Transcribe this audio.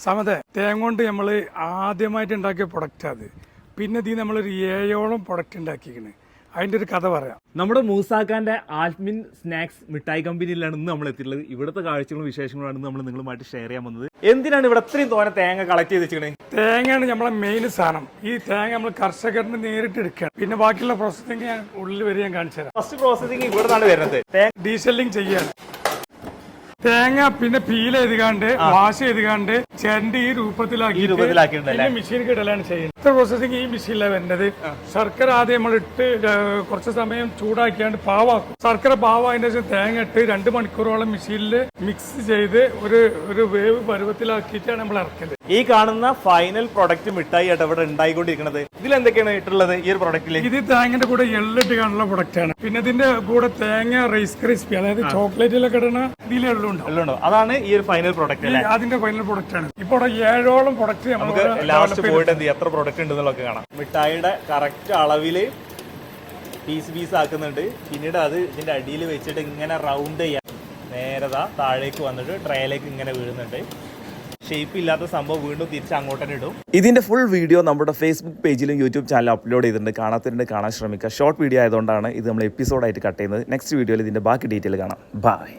സമതെ തേങ്ങ കൊണ്ട് നമ്മൾ ആദ്യമായിട്ട് ഉണ്ടാക്കിയ പ്രൊഡക്റ്റ് അത്. പിന്നെ ഇതിൽ നമ്മളൊരു 7ഓളം പ്രൊഡക്റ്റ് ഉണ്ടാക്കിയിരിക്കുന്നത്. അതിൻ്റെ ഒരു കഥ പറയാം. നമ്മുടെ മൂസാക്കാന്റെ ആൽമിൻ സ്നാക്സ് മിഠായി കമ്പനിയിലാണ് ഇന്ന് നമ്മൾ എത്തിയിട്ടുള്ളത്. ഇവിടുത്തെ കാഴ്ചകളും വിശേഷങ്ങളാണ് നമ്മൾ നിങ്ങളുമായിട്ട് ഷെയർ ചെയ്യാൻ വന്നത്. എന്തിനാണ് ഇവിടെ ഇത്രയും തോനെ തേങ്ങ കളക്ട് ചെയ്ത് വെച്ചിരിക്കുന്നത്? തേങ്ങയാണ് നമ്മളെ മെയിൻ സാധനം. ഈ തേങ്ങ നമ്മൾ കർഷകരിന് നേരിട്ട് എടുക്കുകയാണ്. പിന്നെ ബാക്കിയുള്ള പ്രോസസ്സിംഗ് ഞാൻ ഉള്ളിൽ വരെ ഞാൻ കാണിച്ചു തരാം. ഫസ്റ്റ് പ്രോസസ്സിംഗ് ഇവിടെ നിന്നാണ് വരുന്നത്. ഡീസലിംഗ് ചെയ്യാണ്. തേങ്ങ പിന്നെ പീൽ ചെയ്തുകാണ്ട് വാഷ് ചെയ്തുകാണ്ട് ചെരണ്ടി ഈ രൂപത്തിലാക്കി പിന്നെ മെഷീനിൽ ഇടലാണ് ചെയ്യുന്നത്. ഇത്ര പ്രോസസ്സിംഗ് ഈ മെഷീനിലാണ് വരുന്നത്. ശർക്കര ആദ്യം നമ്മൾ ഇട്ട് കുറച്ച് സമയം ചൂടാക്കിയാണ്ട് പാവാക്കും. ശർക്കര പാവായതിനു ശേഷം തേങ്ങ ഇട്ട് 2 മണിക്കൂറോളം മെഷീനിൽ മിക്സ് ചെയ്ത് ഒരു വേവ് പരുവത്തിലാക്കിയിട്ടാണ് നമ്മൾ ഇറക്കല്. ഈ കാണുന്ന ഫൈനൽ പ്രൊഡക്റ്റ് മിഠായി ആയിട്ട് ഇവിടെ ഉണ്ടായിക്കൊണ്ടിരിക്കുന്നത്. ഇതിൽ എന്തൊക്കെയാണ് ഇട്ടുള്ളത് ഈ ഒരു പ്രൊഡക്റ്റിൽ? ഇത് തേങ്ങന്റെ കൂടെ എള്ളിട്ട് കാണുന്ന പ്രൊഡക്റ്റ് ആണ്. പിന്നെ ഇതിന്റെ കൂടെ തേങ്ങ റൈസ് ക്രിസ്പി, അതായത് ചോക്ലേറ്റിലൊക്കെ ഇടുന്ന ഇതിലെ എള്ളുണ്ടോ, അതാണ് ഈ ഒരു ഫൈനൽ പ്രൊഡക്റ്റ്. അതിന്റെ ഫൈനൽ പ്രൊഡക്റ്റ് ആണ്. ഇപ്പോൾ 7ഓളം പ്രൊഡക്റ്റ് നമുക്ക് ലാസ്റ്റ് പോയിട്ട് എന്ത് എത്ര പ്രൊഡക്റ്റ് ഉണ്ടെന്നുള്ളതൊക്കെ കാണാം. മിഠായിയുടെ കറക്റ്റ് അളവില് പീസ് ആക്കുന്നുണ്ട്. പിന്നീട് അത് ഇതിന്റെ അടിയിൽ വെച്ചിട്ട് ഇങ്ങനെ റൗണ്ട് ചെയ്യാം. നേരതാ താഴേക്ക് വന്നിട്ട് ട്രേയിലേക്ക് ഇങ്ങനെ വീഴുന്നുണ്ട്. ഷേപ്പ് ഇല്ലാത്ത സംഭവം വീണ്ടും തിരിച്ച് അങ്ങോട്ട് തന്നെ ഇടും. ഇതിന്റെ ഫുൾ വീഡിയോ നമ്മുടെ ഫേസ്ബുക്ക് പേജിലും യൂട്യൂബ് ചാനലിലും അപ്ലോഡ് ചെയ്തിട്ടുണ്ട്. കാണാത്തവരുണ്ട് കാണാൻ ശ്രമിക്കുക. ഷോർട്ട് വീഡിയോ ആയതുകൊണ്ടാണ് ഇത് നമ്മൾ എപ്പിസോഡായിട്ട് കട്ട് ചെയ്യുന്നത്. നെക്സ്റ്റ് വീഡിയോയിൽ ഇതിന്റെ ബാക്കി ഡീറ്റെയിൽ കാണാം. ബൈ.